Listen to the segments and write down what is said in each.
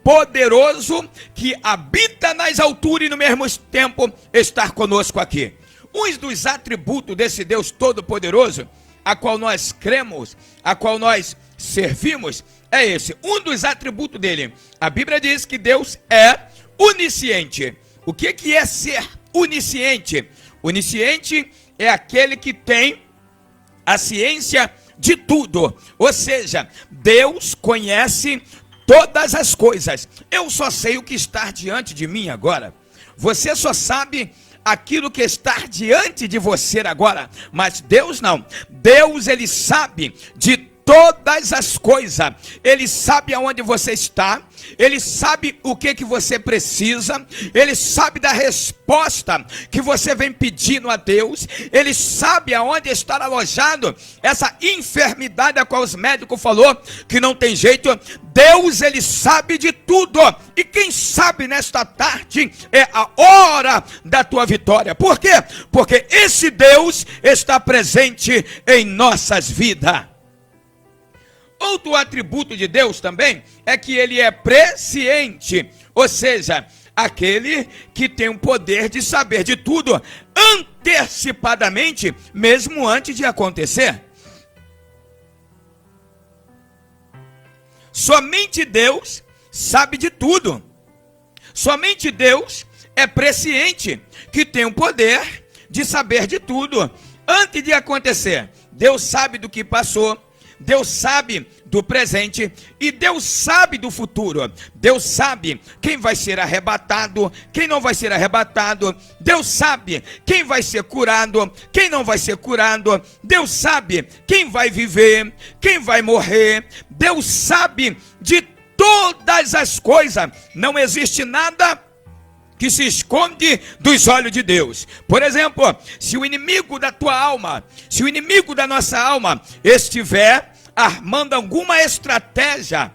poderoso que habita nas alturas e no mesmo tempo está conosco aqui. Um dos atributos desse Deus Todo-Poderoso, a qual nós cremos, a qual nós servimos, é esse. Um dos atributos dele. A Bíblia diz que Deus é onisciente. O que é ser onisciente? Onisciente é aquele que tem a ciência de tudo. Ou seja, Deus conhece todas as coisas. Eu só sei o que está diante de mim agora. Você só sabe aquilo que está diante de você agora. Mas Deus não. Deus, ele sabe de todas as coisas. Ele sabe aonde você está. Ele sabe o que você precisa. Ele sabe da resposta que você vem pedindo a Deus. Ele sabe aonde está alojado essa enfermidade a qual os médicos falou que não tem jeito. Deus, ele sabe de tudo. E quem sabe nesta tarde é a hora da tua vitória. Por quê? Porque esse Deus está presente em nossas vidas. Outro atributo de Deus também é que ele é presciente, ou seja, aquele que tem o poder de saber de tudo antecipadamente, mesmo antes de acontecer. Somente Deus sabe de tudo. Somente Deus é presciente, que tem o poder de saber de tudo antes de acontecer. Deus sabe do que passou. Deus sabe do presente e Deus sabe do futuro. Deus sabe quem vai ser arrebatado, quem não vai ser arrebatado. Deus sabe quem vai ser curado, quem não vai ser curado. Deus sabe quem vai viver, quem vai morrer. Deus sabe de todas as coisas. Não existe nada que se esconde dos olhos de Deus. Por exemplo, se o inimigo da tua alma, se o inimigo da nossa alma estiver armando alguma estratégia,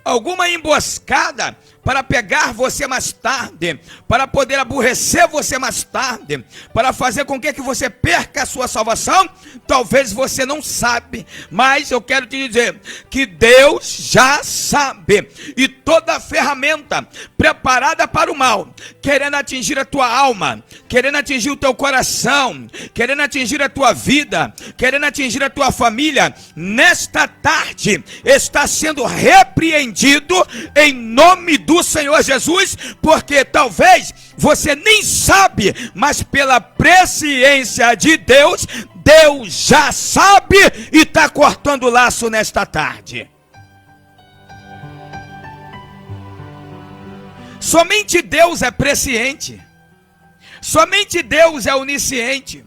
alguma emboscada para pegar você mais tarde, para poder aborrecer você mais tarde, para fazer com que você perca a sua salvação, talvez você não sabe, mas eu quero te dizer que Deus já sabe, e toda ferramenta preparada para o mal, querendo atingir a tua alma, querendo atingir o teu coração, querendo atingir a tua vida, querendo atingir a tua família, nesta tarde está sendo repreendido em nome do Senhor Jesus, porque talvez você nem sabe, mas pela presciência de Deus, Deus já sabe e está cortando o laço nesta tarde. Somente Deus é presciente, somente Deus é onisciente.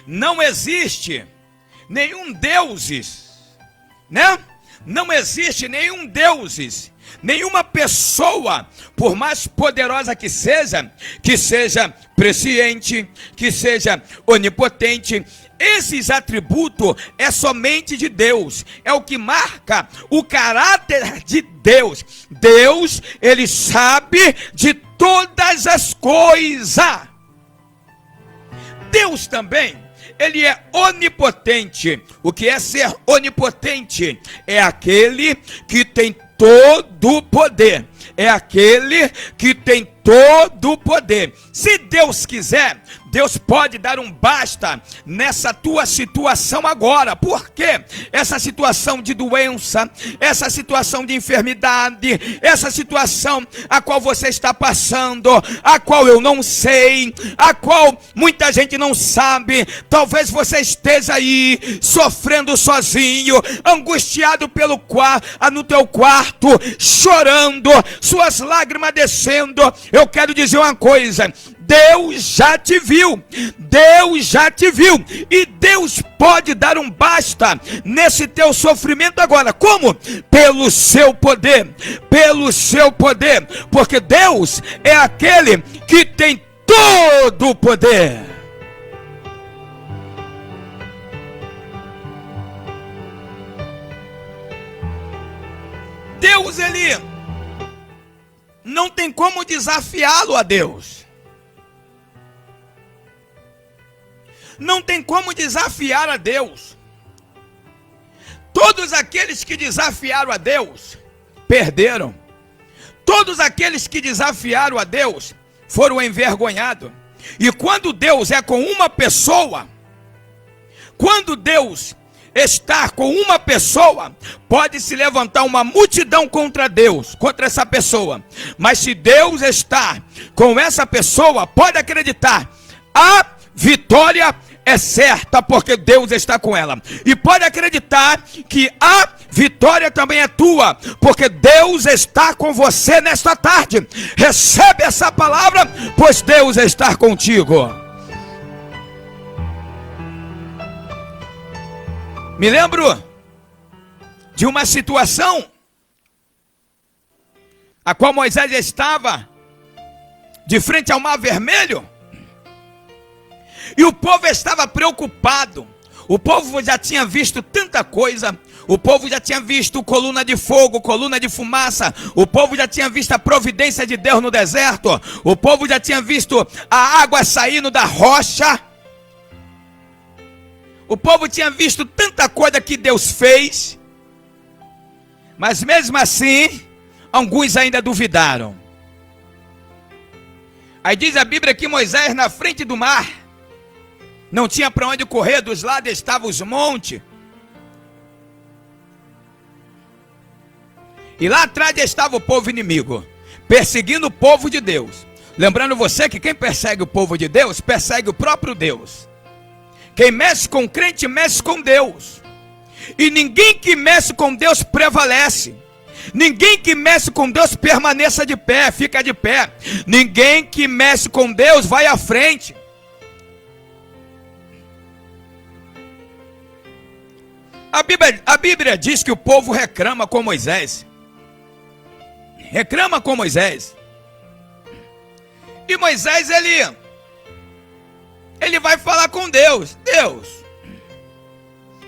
Não existe nenhum deuses, né? Não existe nenhum deuses, nenhuma pessoa, por mais poderosa que seja presciente, que seja onipotente. Esses atributos é somente de Deus, é o que marca o caráter de Deus. Deus, ele sabe de todas as coisas. Deus também, ele é onipotente. O que é ser onipotente? É aquele que tem todo o poder. É aquele que tem todo o poder. Se Deus quiser, Deus pode dar um basta nessa tua situação agora. Por quê? Essa situação de doença, essa situação de enfermidade, essa situação a qual você está passando, a qual eu não sei, a qual muita gente não sabe. Talvez você esteja aí sofrendo sozinho, angustiado no teu quarto, chorando, suas lágrimas descendo. Eu quero dizer uma coisa: Deus já te viu, Deus já te viu, e Deus pode dar um basta nesse teu sofrimento agora. Como? Pelo seu poder, porque Deus é aquele que tem todo o poder. Deus, ele não tem como desafiá-lo a Deus. Não tem como desafiar a Deus. Todos aqueles que desafiaram a Deus, perderam. Todos aqueles que desafiaram a Deus foram envergonhados. E quando Deus é com uma pessoa, quando Deus está com uma pessoa, pode se levantar uma multidão contra Deus, contra essa pessoa. Mas se Deus está com essa pessoa, pode acreditar, a vitória é certa, porque Deus está com ela. E pode acreditar que a vitória também é tua, porque Deus está com você nesta tarde. Recebe essa palavra, pois Deus está contigo. Me lembro de uma situação a qual Moisés estava de frente ao Mar Vermelho. E o povo estava preocupado. O povo já tinha visto tanta coisa. O povo já tinha visto coluna de fogo, coluna de fumaça. O povo já tinha visto a providência de Deus no deserto. O povo já tinha visto a água saindo da rocha. O povo tinha visto tanta coisa que Deus fez. Mas mesmo assim, alguns ainda duvidaram. Aí diz a Bíblia que Moisés, na frente do mar, não tinha para onde correr, dos lados estavam os montes. E lá atrás estava o povo inimigo, perseguindo o povo de Deus. Lembrando você que quem persegue o povo de Deus, persegue o próprio Deus. Quem mexe com o crente, mexe com Deus. E ninguém que mexe com Deus prevalece. Ninguém que mexe com Deus permaneça de pé, fica de pé. Ninguém que mexe com Deus vai à frente. A Bíblia diz que o povo reclama com Moisés. Reclama com Moisés. E Moisés, ele vai falar com Deus. Deus,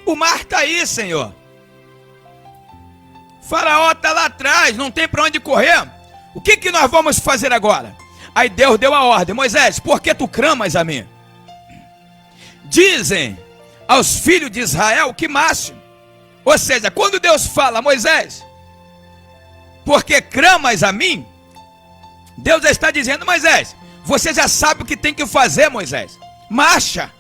o mar está aí, Senhor. Faraó está lá atrás, não tem para onde correr. O que nós vamos fazer agora? Aí Deus deu a ordem. Moisés, por que tu clamas a mim? Dizem aos filhos de Israel que marchem. Ou seja, quando Deus fala, Moisés, porque clamas a mim, Deus está dizendo, Moisés, você já sabe o que tem que fazer, Moisés. Marcha,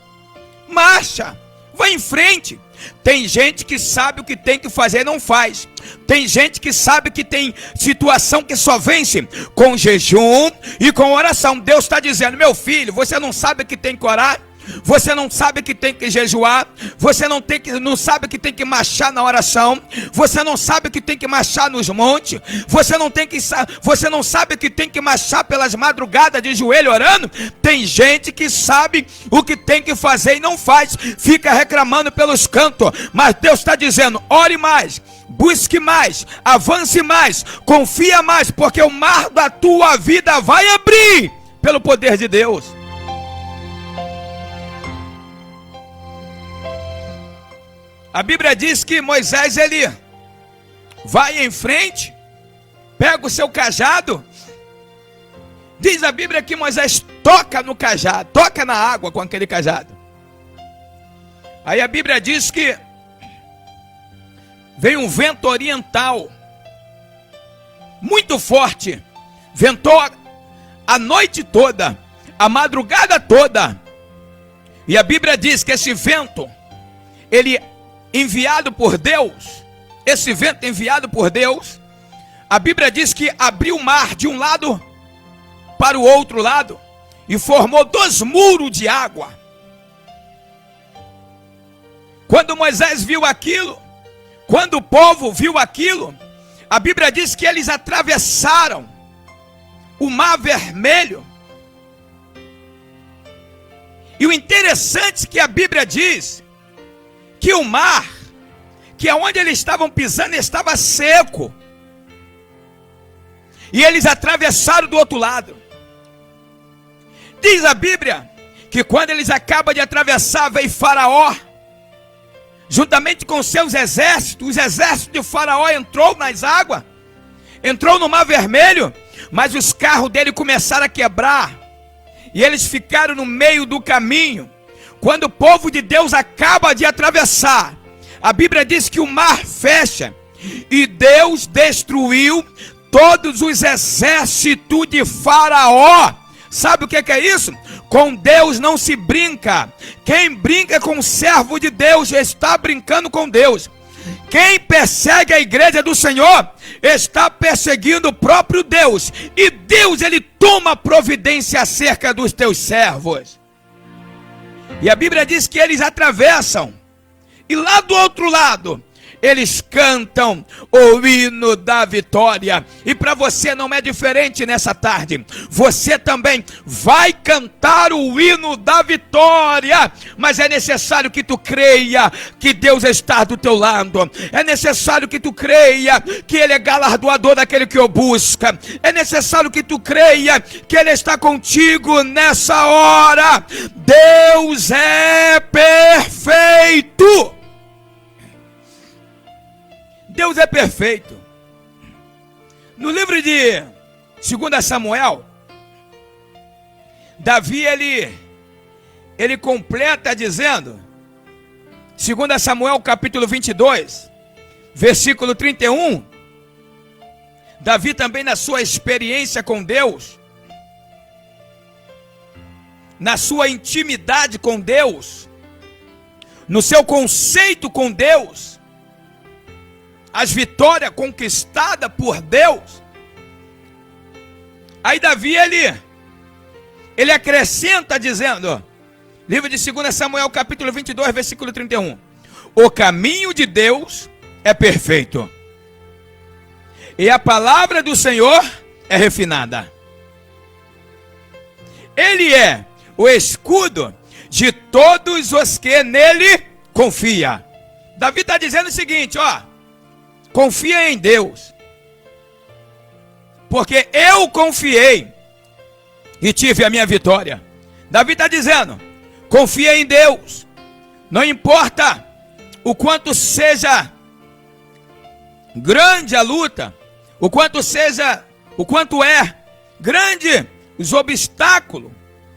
marcha, vai em frente. Tem gente que sabe o que tem que fazer e não faz. Tem gente que sabe que tem situação que só vence com jejum e com oração. Deus está dizendo, meu filho, você não sabe que tem que orar? Você não sabe que tem que jejuar? Você não sabe que tem que marchar na oração? Você não sabe que tem que marchar nos montes? Você não sabe que tem que marchar pelas madrugadas de joelho orando? Tem gente que sabe o que tem que fazer e não faz, fica reclamando pelos cantos. Mas Deus está dizendo, ore mais, busque mais, avance mais, confia mais, porque o mar da tua vida vai abrir pelo poder de Deus. A Bíblia diz que Moisés, ele vai em frente, pega o seu cajado. Diz a Bíblia que Moisés toca no cajado, toca na água com aquele cajado. Aí a Bíblia diz que veio um vento oriental, muito forte, ventou a noite toda, a madrugada toda. E a Bíblia diz que esse vento, ele enviado por Deus, esse vento enviado por Deus, a Bíblia diz que abriu o mar de um lado para o outro lado e formou 2 muros de água. Quando Moisés viu aquilo, quando o povo viu aquilo, a Bíblia diz que eles atravessaram o Mar Vermelho. E o interessante é que a Bíblia diz que o mar, que é onde eles estavam pisando, estava seco. E eles atravessaram do outro lado. Diz a Bíblia que quando eles acabam de atravessar, veio Faraó, juntamente com seus exércitos. Os exércitos de Faraó entrou nas águas, entrou no Mar Vermelho, mas os carros dele começaram a quebrar. E eles ficaram no meio do caminho. Quando o povo de Deus acaba de atravessar, a Bíblia diz que o mar fecha e Deus destruiu todos os exércitos de Faraó. Sabe o que é isso? Com Deus não se brinca. Quem brinca com o servo de Deus está brincando com Deus. Quem persegue a igreja do Senhor está perseguindo o próprio Deus. E Deus, ele toma providência acerca dos teus servos. E a Bíblia diz que eles atravessam. E lá do outro lado, eles cantam o hino da vitória. E para você não é diferente nessa tarde. Você também vai cantar o hino da vitória. Mas é necessário que tu creia que Deus está do teu lado. É necessário que tu creia que Ele é galardoador daquele que o busca. É necessário que tu creia que Ele está contigo nessa hora. Deus é perfeito. Deus é perfeito. No livro de 2 Samuel, Davi ele completa dizendo, 2 Samuel capítulo 22, versículo 31, Davi também na sua experiência com Deus, na sua intimidade com Deus, no seu conceito com Deus, as vitórias conquistadas por Deus. Aí Davi, ele acrescenta dizendo, livro de 2 Samuel capítulo 22, versículo 31. O caminho de Deus é perfeito, e a palavra do Senhor é refinada. Ele é o escudo de todos os que nele confiam. Davi está dizendo o seguinte, confia em Deus, porque eu confiei e tive a minha vitória. Davi está dizendo, confia em Deus, não importa o quanto seja grande a luta, o quanto é grande os obstáculos,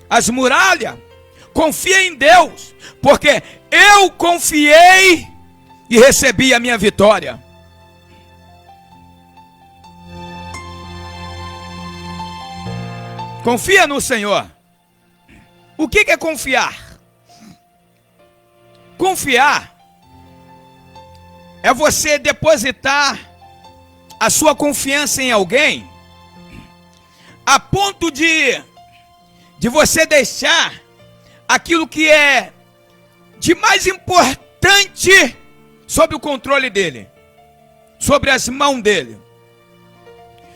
as muralhas, confia em Deus, porque eu confiei e recebi a minha vitória. Confia no Senhor. O que é confiar? Confiar é você depositar a sua confiança em alguém a ponto de você deixar aquilo que é de mais importante sob o controle dele, sobre as mãos dele,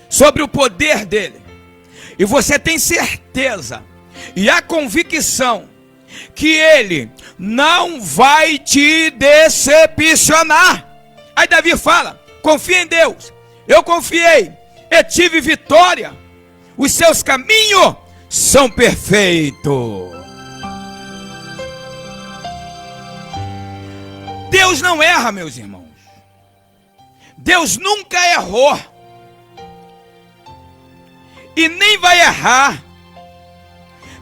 sobre o poder dele. E você tem certeza e a convicção que ele não vai te decepcionar. Aí Davi fala, confia em Deus. Eu confiei e tive vitória. Os seus caminhos são perfeitos. Deus não erra, meus irmãos. Deus nunca errou. E nem vai errar.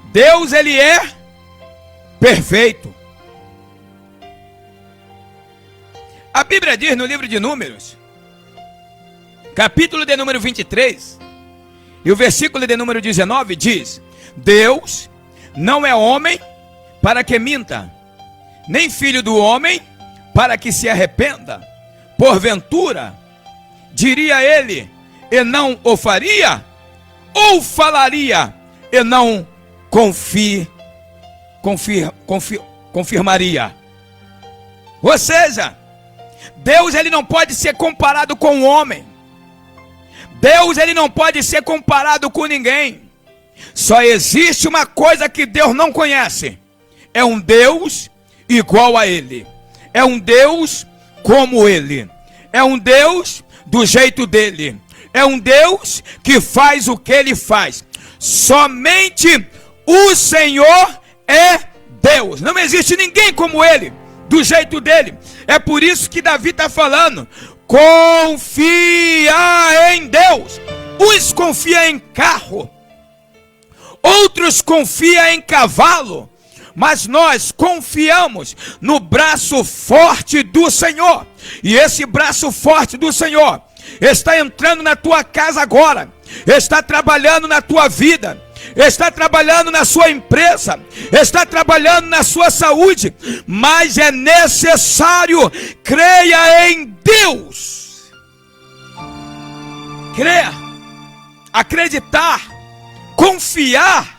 Deus, ele é perfeito. A Bíblia diz no livro de Números, capítulo de número 23, e o versículo de número 19 diz, Deus não é homem para que minta, nem filho do homem para que se arrependa. Porventura, diria ele, e não o faria? Ou falaria e não confirmaria? Ou seja, Deus, ele não pode ser comparado com o homem. Deus, ele não pode ser comparado com ninguém. Só existe uma coisa que Deus não conhece. É um Deus igual a ele. É um Deus como ele. É um Deus do jeito dele. É um Deus que faz o que ele faz. Somente o Senhor é Deus. Não existe ninguém como ele, do jeito dele. É por isso que Davi está falando, confia em Deus. Uns confiam em carro, outros confiam em cavalo, mas nós confiamos no braço forte do Senhor. E esse braço forte do Senhor, está entrando na tua casa agora, está trabalhando na tua vida, está trabalhando na sua empresa, está trabalhando na sua saúde, mas é necessário, creia em Deus, creia, acreditar, confiar,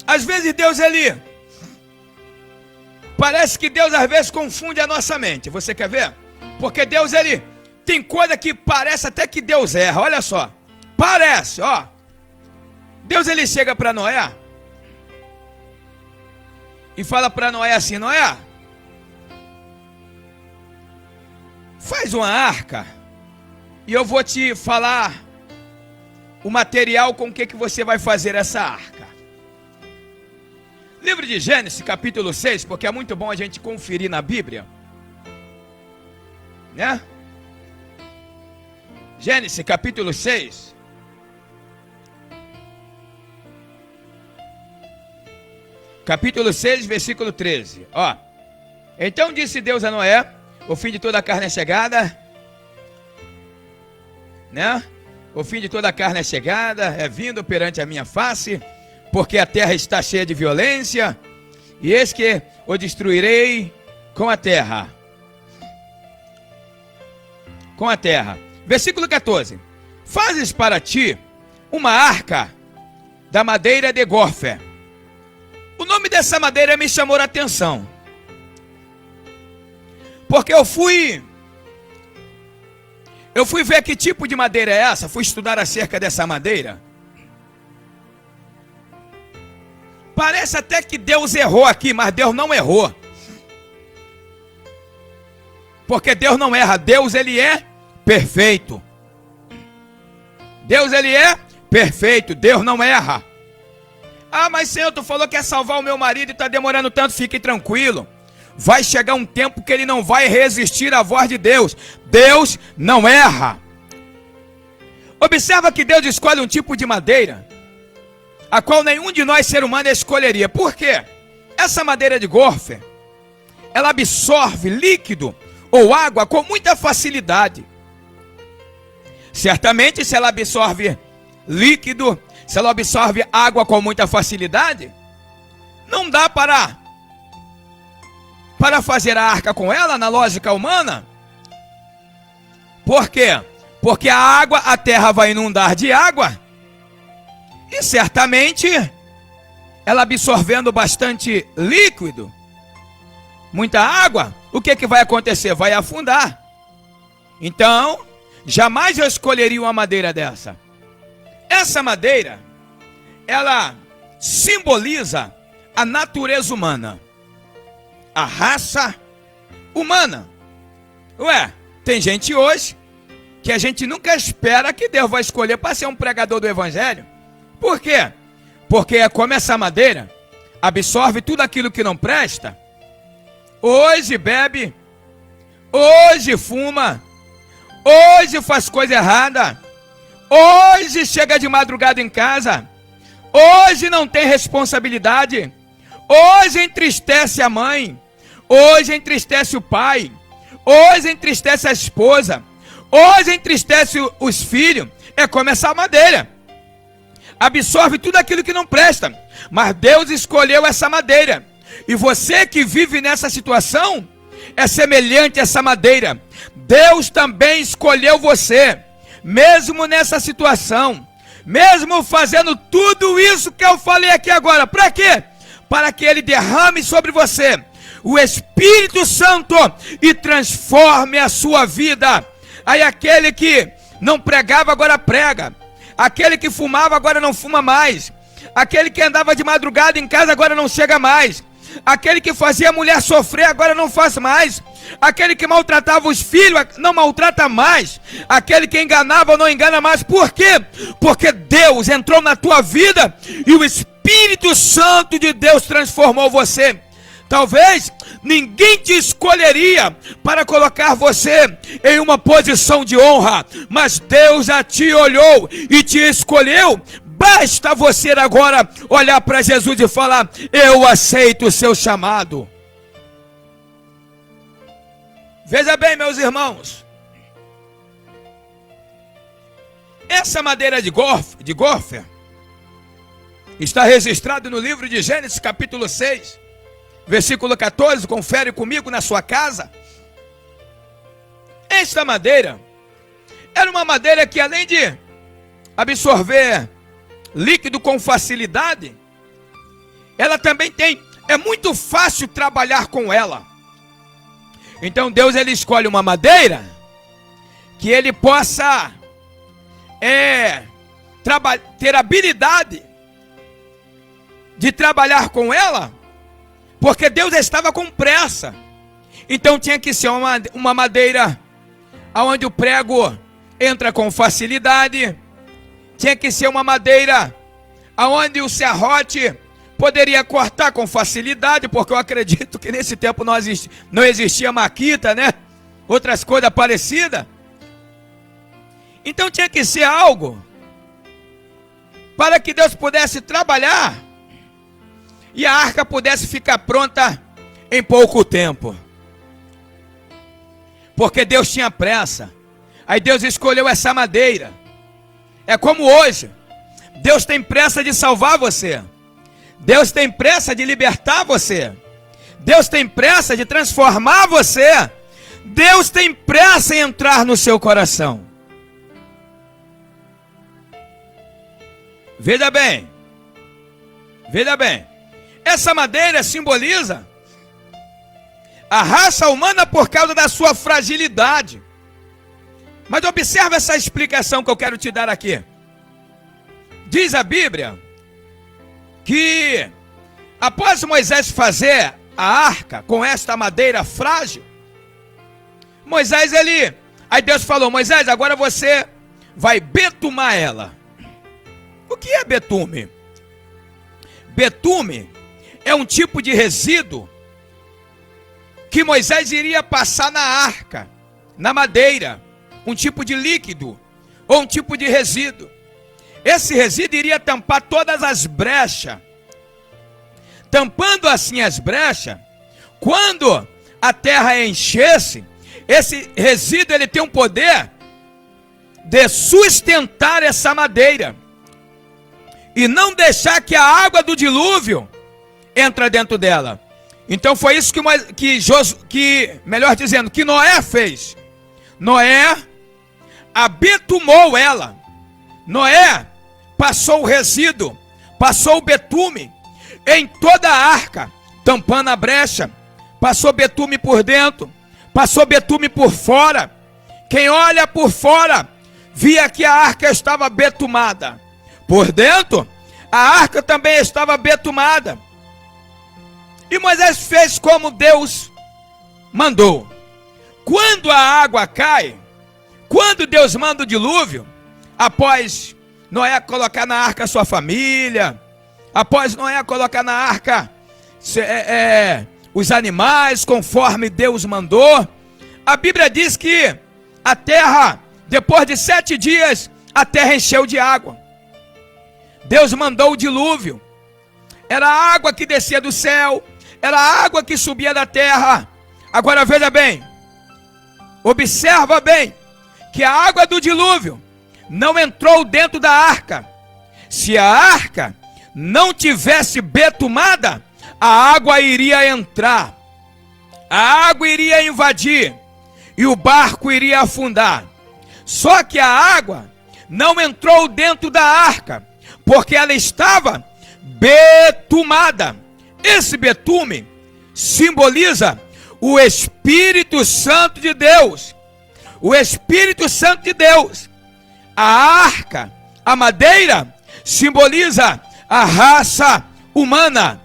às vezes Deus parece que Deus às vezes confunde a nossa mente, você quer ver? Porque Deus tem coisa que parece até que Deus erra, olha só. Parece, ó. Deus chega para Noé e fala para Noé assim: Noé, faz uma arca e eu vou te falar o material com que você vai fazer essa arca. Livro de Gênesis, capítulo 6, porque é muito bom a gente conferir na Bíblia, né? Gênesis capítulo 6. Capítulo 6, versículo 13. Ó. Então disse Deus a Noé: o fim de toda a carne é chegada, né? O fim de toda a carne é chegada, é vindo perante a minha face, porque a terra está cheia de violência, e eis que o destruirei com a terra. Com a terra. Versículo 14. Fazes para ti uma arca da madeira de górfer. O nome dessa madeira me chamou a atenção, porque eu fui ver que tipo de madeira é essa, fui estudar acerca dessa madeira. Parece até que Deus errou aqui, mas Deus não errou. Porque Deus não erra, Deus é perfeito. Deus é perfeito, Deus não erra. Ah, mas Senhor, tu falou que ia salvar o meu marido e está demorando tanto, fique tranquilo. Vai chegar um tempo que ele não vai resistir à voz de Deus. Deus não erra. Observa que Deus escolhe um tipo de madeira a qual nenhum de nós, ser humano, escolheria. Por quê? Essa madeira de górfer, ela absorve líquido ou água com muita facilidade. Certamente, se ela absorve líquido, se ela absorve água com muita facilidade, não dá para fazer a arca com ela, na lógica humana. Por quê? Porque a terra vai inundar de água, e certamente, ela absorvendo bastante líquido, muita água, o que vai acontecer? Vai afundar. Então, jamais eu escolheria uma madeira dessa. Essa madeira, ela simboliza a natureza humana, a raça humana. Ué, tem gente hoje que a gente nunca espera que Deus vai escolher para ser um pregador do evangelho. Por quê? Porque é como essa madeira absorve tudo aquilo que não presta. Hoje bebe, hoje fuma, hoje faz coisa errada, hoje chega de madrugada em casa, hoje não tem responsabilidade, hoje entristece a mãe, hoje entristece o pai, hoje entristece a esposa, hoje entristece os filhos. É como essa madeira, absorve tudo aquilo que não presta. Mas Deus escolheu essa madeira, e você que vive nessa situação é semelhante a essa madeira. Deus também escolheu você, mesmo nessa situação, mesmo fazendo tudo isso que eu falei aqui agora. Para quê? Para que Ele derrame sobre você o Espírito Santo e transforme a sua vida. Aí aquele que não pregava agora prega, aquele que fumava agora não fuma mais, aquele que andava de madrugada em casa agora não chega mais, aquele que fazia a mulher sofrer agora não faz mais, aquele que maltratava os filhos não maltrata mais, aquele que enganava não engana mais. Por quê? Porque Deus entrou na tua vida e o Espírito Santo de Deus transformou você. Talvez ninguém te escolheria para colocar você em uma posição de honra, mas Deus já te olhou e te escolheu. Basta você agora olhar para Jesus e falar: eu aceito o seu chamado. Veja bem, meus irmãos. Essa madeira de gôfer está registrado no livro de Gênesis, capítulo 6, versículo 14. Confere comigo na sua casa. Esta madeira era uma madeira que, além de absorver líquido com facilidade, ela também é muito fácil trabalhar com ela. Então Deus, ele escolhe uma madeira que ele possa ter habilidade de trabalhar com ela, porque Deus estava com pressa. Então tinha que ser uma madeira onde o prego entra com facilidade. Tinha que ser uma madeira onde o serrote poderia cortar com facilidade, porque eu acredito que nesse tempo não existia maquita, né? Outras coisas parecidas. Então tinha que ser algo para que Deus pudesse trabalhar e a arca pudesse ficar pronta em pouco tempo. Porque Deus tinha pressa. Aí Deus escolheu essa madeira. É como hoje. Deus tem pressa de salvar você. Deus tem pressa de libertar você. Deus tem pressa de transformar você. Deus tem pressa em entrar no seu coração. Veja bem. Veja bem. Essa madeira simboliza a raça humana por causa da sua fragilidade. Mas observa essa explicação que eu quero te dar aqui. Diz a Bíblia que após Moisés fazer a arca com esta madeira frágil, aí Deus falou: Moisés, agora você vai betumar ela. O que é betume? Betume é um tipo de resíduo que Moisés iria passar na arca, na madeira, um tipo de líquido ou um tipo de resíduo. Esse resíduo iria tampar todas as brechas. Tampando assim as brechas, quando a terra enchesse, esse resíduo ele tem um poder de sustentar essa madeira e não deixar que a água do dilúvio entre dentro dela. Então foi isso que Noé fez. Noé abetumou ela. Noé passou o resíduo, passou o betume em toda a arca, tampando a brecha. Passou betume por dentro, passou betume por fora. Quem olha por fora via que a arca estava betumada. Por dentro, a arca também estava betumada. E Moisés fez como Deus mandou. Quando a água cai, quando Deus manda o dilúvio, após Noé colocar na arca a sua família, após Noé colocar na arca os animais, conforme Deus mandou, a Bíblia diz que a terra, depois de 7 dias, a terra encheu de água. Deus mandou o dilúvio. Era a água que descia do céu, era a água que subia da terra. Agora veja bem, observa bem, que a água do dilúvio não entrou dentro da arca. Se a arca não tivesse betumada, a água iria entrar, a água iria invadir e o barco iria afundar. Só que a água não entrou dentro da arca, porque ela estava betumada. Esse betume simboliza o Espírito Santo de Deus. O Espírito Santo de Deus. A arca, a madeira, simboliza a raça humana.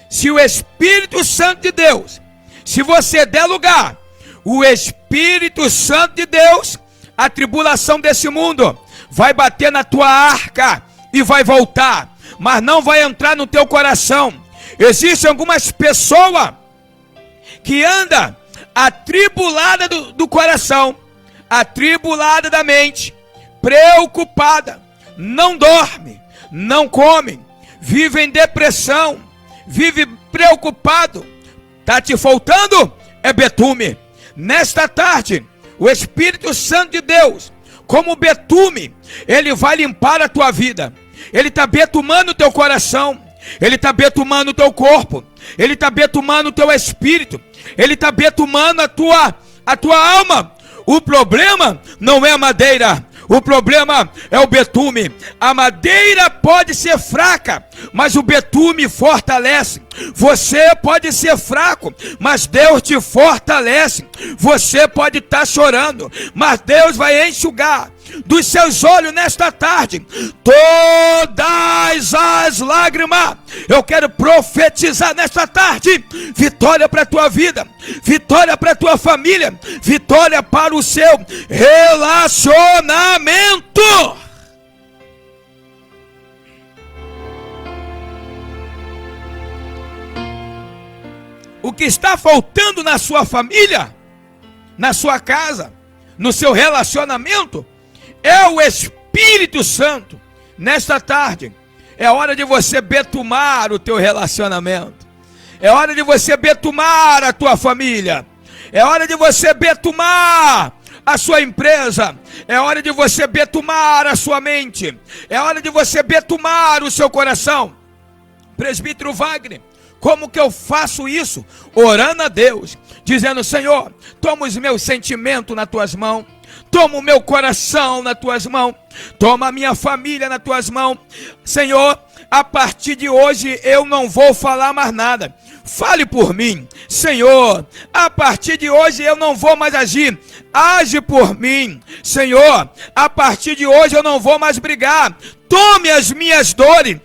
Se o Espírito Santo de Deus, se você der lugar, o Espírito Santo de Deus, a tribulação desse mundo vai bater na tua arca e vai voltar, mas não vai entrar no teu coração. Existem algumas pessoas que andam atribulada do coração, atribulada da mente, preocupada, não dorme, não come, vive em depressão, vive preocupado. Está te faltando? É betume. Nesta tarde, o Espírito Santo de Deus, como betume, ele vai limpar a tua vida. Ele está betumando o teu coração, ele está betumando o teu corpo, ele está betumando o teu espírito, ele está betumando a tua alma. O problema não é a madeira, o problema é o betume. A madeira pode ser fraca, mas o betume fortalece. Você pode ser fraco, mas Deus te fortalece. Você pode estar chorando, mas Deus vai enxugar dos seus olhos nesta tarde todas as lágrimas. Eu quero profetizar nesta tarde vitória para a tua vida, vitória para a tua família, vitória para o seu relacionamento. O que está faltando na sua família, na sua casa, no seu relacionamento, é o Espírito Santo. Nesta tarde, é hora de você betumar o teu relacionamento. É hora de você betumar a tua família. É hora de você betumar a sua empresa. É hora de você betumar a sua mente. É hora de você betumar o seu coração. Presbítero Wagner, como que eu faço isso? Orando a Deus, dizendo: Senhor, toma os meus sentimentos nas tuas mãos, toma o meu coração nas tuas mãos, toma a minha família nas tuas mãos. Senhor, a partir de hoje eu não vou falar mais nada. Fale por mim. Senhor, a partir de hoje eu não vou mais agir. Age por mim. Senhor, a partir de hoje eu não vou mais brigar. Tome as minhas dores.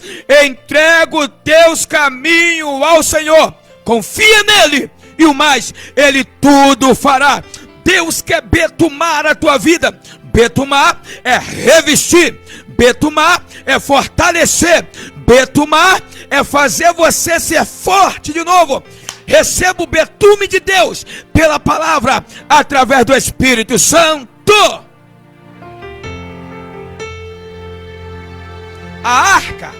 Entrego teus caminhos ao Senhor. Confia nele e o mais, ele tudo fará. Deus quer betumar a tua vida. Betumar é revestir. Betumar é fortalecer. Betumar é fazer você ser forte de novo. Receba o betume de Deus pela palavra, através do Espírito Santo. A arca,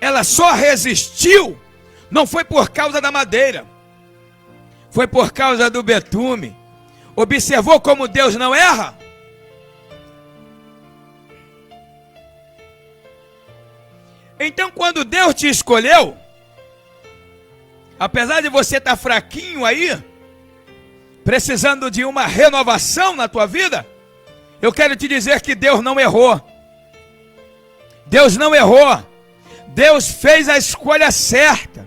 ela só resistiu, não foi por causa da madeira, foi por causa do betume. Observou como Deus não erra? Então, quando Deus te escolheu, apesar de você estar fraquinho aí, precisando de uma renovação na tua vida, eu quero te dizer que Deus não errou. Deus não errou. Deus fez a escolha certa.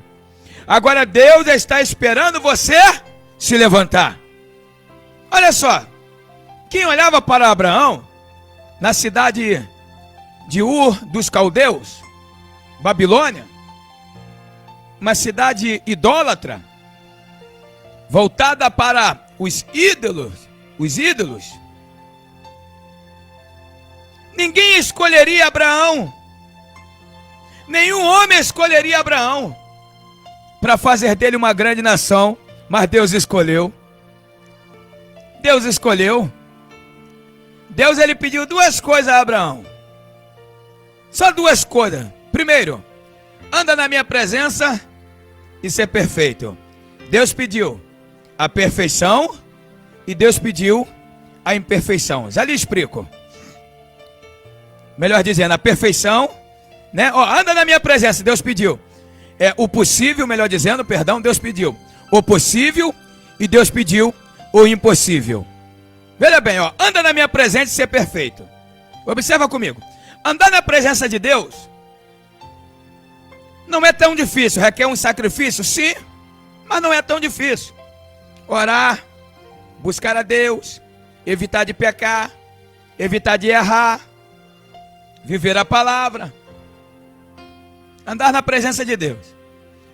Agora Deus está esperando você se levantar. Olha só, quem olhava para Abraão na cidade de Ur dos Caldeus, Babilônia, uma cidade idólatra, voltada para os ídolos, ninguém escolheria Abraão, nenhum homem escolheria Abraão para fazer dele uma grande nação, mas Deus escolheu. Deus escolheu. Deus, ele pediu duas coisas a Abraão, só duas coisas. Primeiro, anda na minha presença e ser perfeito. Deus pediu a perfeição e Deus pediu a imperfeição. Já lhe explico. Melhor dizendo, a perfeição, né? Ó, anda na minha presença, Deus pediu. O possível, melhor dizendo, perdão, Deus pediu o possível e Deus pediu o impossível. Veja bem, ó, anda na minha presença e ser perfeito. Observa comigo. Andar na presença de Deus não é tão difícil. Requer um sacrifício? Sim, mas não é tão difícil. Orar, buscar a Deus, evitar de pecar, evitar de errar, viver a palavra, andar na presença de Deus.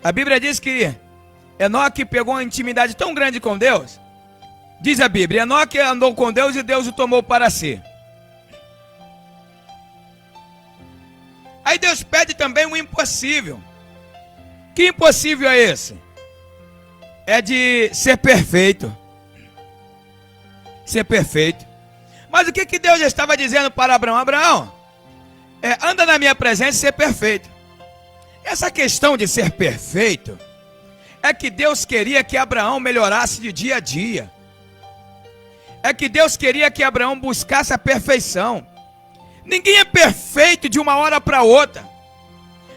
A Bíblia diz que Enoque pegou uma intimidade tão grande com Deus. Diz a Bíblia, Enoque andou com Deus e Deus o tomou para si. Aí Deus pede também um impossível. Que impossível é esse? É de ser perfeito. Ser perfeito. Mas o que Deus já estava dizendo para Abraão? Abraão, anda na minha presença e ser perfeito. Essa questão de ser perfeito é que Deus queria que Abraão melhorasse de dia a dia. é que Deus queria que Abraão buscasse a perfeição. Ninguém é perfeito de uma hora para outra.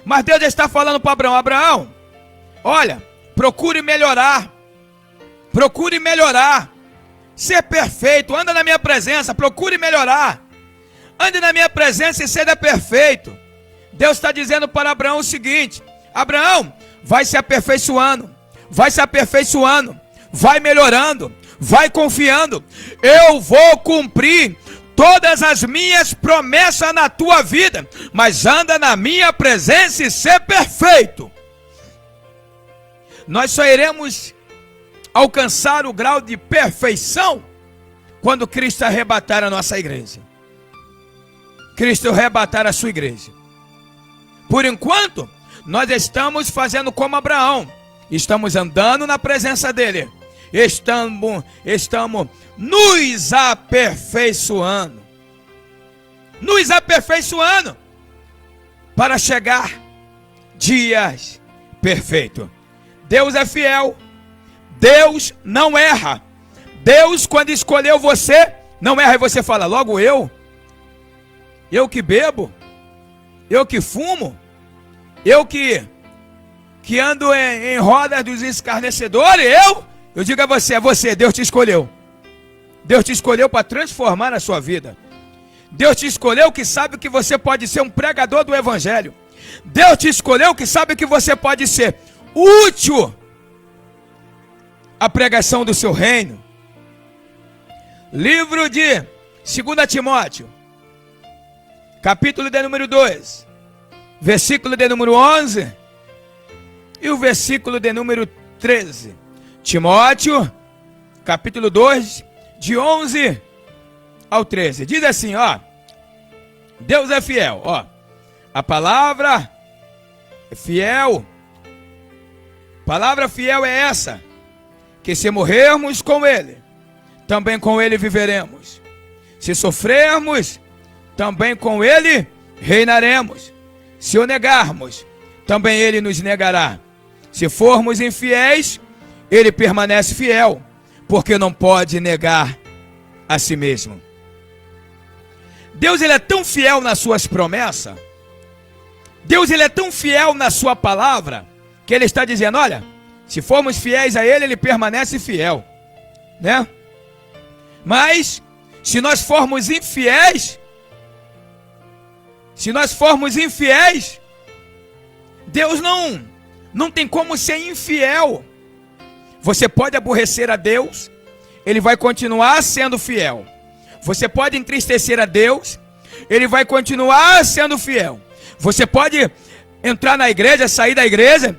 Mas Deus está falando para Abraão: Abraão, olha, procure melhorar. Procure melhorar. Ser perfeito, anda na minha presença, procure melhorar. Ande na minha presença e seja perfeito. Deus está dizendo para Abraão o seguinte: Abraão, vai se aperfeiçoando, vai se aperfeiçoando, vai melhorando, vai confiando. Eu vou cumprir todas as minhas promessas na tua vida, mas anda na minha presença e ser perfeito. Nós só iremos alcançar o grau de perfeição quando Cristo arrebatar a nossa igreja. Cristo arrebatar a sua igreja. Por enquanto, nós estamos fazendo como Abraão. Estamos andando na presença dele. Estamos nos aperfeiçoando. Nos aperfeiçoando para chegar dias perfeitos. Deus é fiel. Deus não erra. Deus, quando escolheu você, não erra. E você fala: logo eu que bebo, eu que fumo, eu que ando em rodas dos escarnecedores, eu digo a você: é você. Deus te escolheu. Deus te escolheu para transformar a sua vida. Deus te escolheu que sabe que você pode ser um pregador do evangelho. Deus te escolheu que sabe que você pode ser útil à pregação do seu reino. Livro de 2 Timóteo, capítulo de número 2, versículo de número 11 e o versículo de número 13. Timóteo, capítulo 2, de 11 ao 13. Diz assim, ó: Deus é fiel, ó. A palavra é fiel. Palavra fiel é essa: que se morrermos com Ele, também com Ele viveremos. Se sofrermos, também com Ele reinaremos. Se o negarmos, também Ele nos negará. Se formos infiéis, Ele permanece fiel, porque não pode negar a si mesmo. Deus, Ele é tão fiel nas suas promessas. Deus, Ele é tão fiel na sua palavra, que Ele está dizendo: olha, se formos fiéis a Ele, Ele permanece fiel, né? Mas, se nós formos infiéis, Deus não tem como ser infiel. Você pode aborrecer a Deus, Ele vai continuar sendo fiel. Você pode entristecer a Deus, Ele vai continuar sendo fiel. Você pode entrar na igreja, sair da igreja,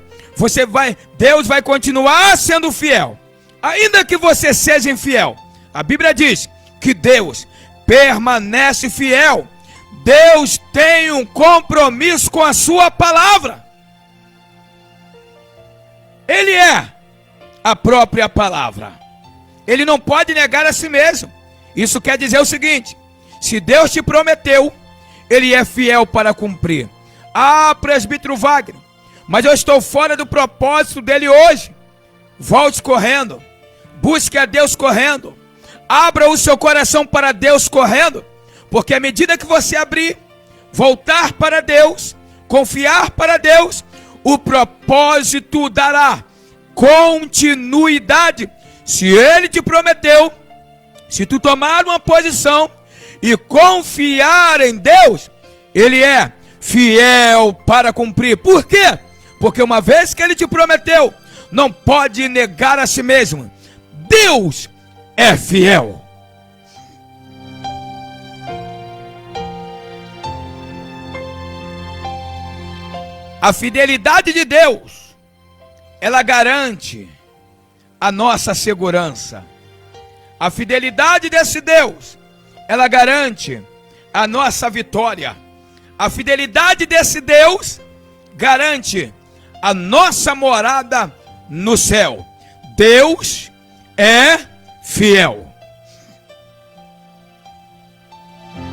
Deus vai continuar sendo fiel. Ainda que você seja infiel, a Bíblia diz que Deus permanece fiel. Deus tem um compromisso com a sua palavra. Ele é a própria palavra. Ele não pode negar a si mesmo. Isso quer dizer o seguinte: se Deus te prometeu, Ele é fiel para cumprir. Ah, presbítero Wagner, mas eu estou fora do propósito dele hoje. Volte correndo. Busque a Deus correndo. Abra o seu coração para Deus correndo. Porque à medida que você abrir, voltar para Deus, confiar para Deus, o propósito dará continuidade. Se Ele te prometeu, se tu tomar uma posição e confiar em Deus, Ele é fiel para cumprir. Por quê? Porque uma vez que Ele te prometeu, não pode negar a si mesmo. Deus é fiel. A fidelidade de Deus, ela garante a nossa segurança. A fidelidade desse Deus, ela garante a nossa vitória. A fidelidade desse Deus garante a nossa morada no céu. Deus é fiel.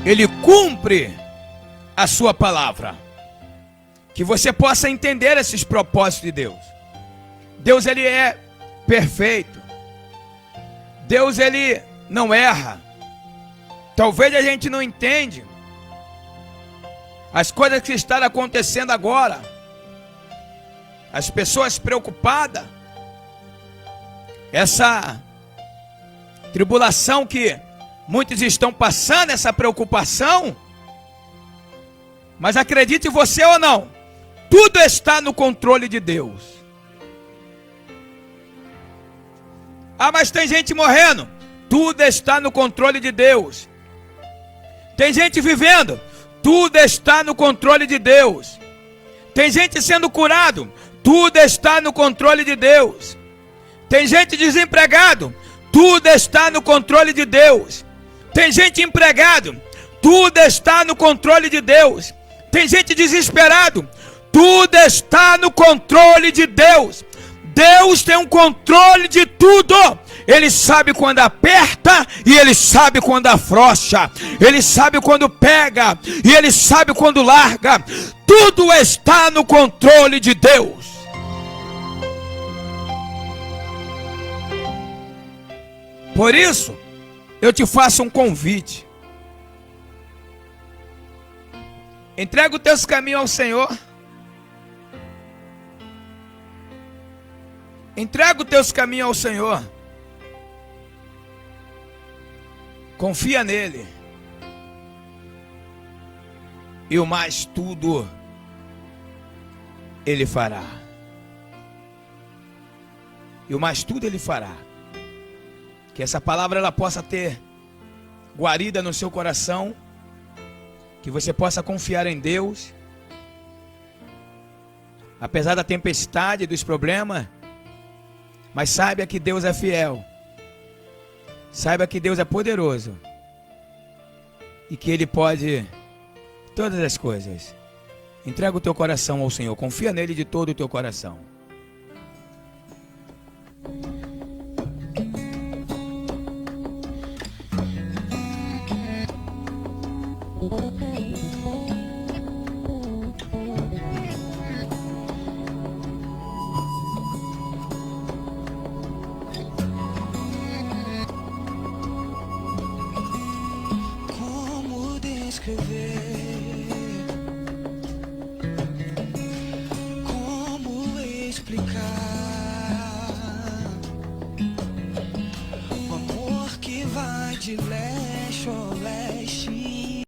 Ele cumpre a sua palavra. Que você possa entender esses propósitos de Deus. Deus, Ele é perfeito. Deus, Ele não erra. Talvez a gente não entende as coisas que estão acontecendo agora. As pessoas preocupadas. Essa tribulação que muitos estão passando, essa preocupação. Mas acredite você ou não, tudo está no controle de Deus. Ah, mas tem gente morrendo. Tudo está no controle de Deus. Tem gente vivendo. Tudo está no controle de Deus. Tem gente sendo curado. Tudo está no controle de Deus. Tem gente desempregado. Tudo está no controle de Deus. Tem gente empregado. Tudo está no controle de Deus. Tem gente desesperado. Tudo está no controle de Deus. Deus tem um controle de tudo. Ele sabe quando aperta e Ele sabe quando afrouxa. Ele sabe quando pega e Ele sabe quando larga. Tudo está no controle de Deus. Por isso, eu te faço um convite. Entrega os teus caminhos ao Senhor. Entrega os teus caminhos ao Senhor. Confia nele. E o mais tudo Ele fará. E o mais tudo Ele fará. Que essa palavra ela possa ter guarida no seu coração. Que você possa confiar em Deus. Apesar da tempestade, dos problemas. Mas saiba que Deus é fiel. Saiba que Deus é poderoso. E que Ele pode todas as coisas. Entrega o teu coração ao Senhor. Confia nele de todo o teu coração.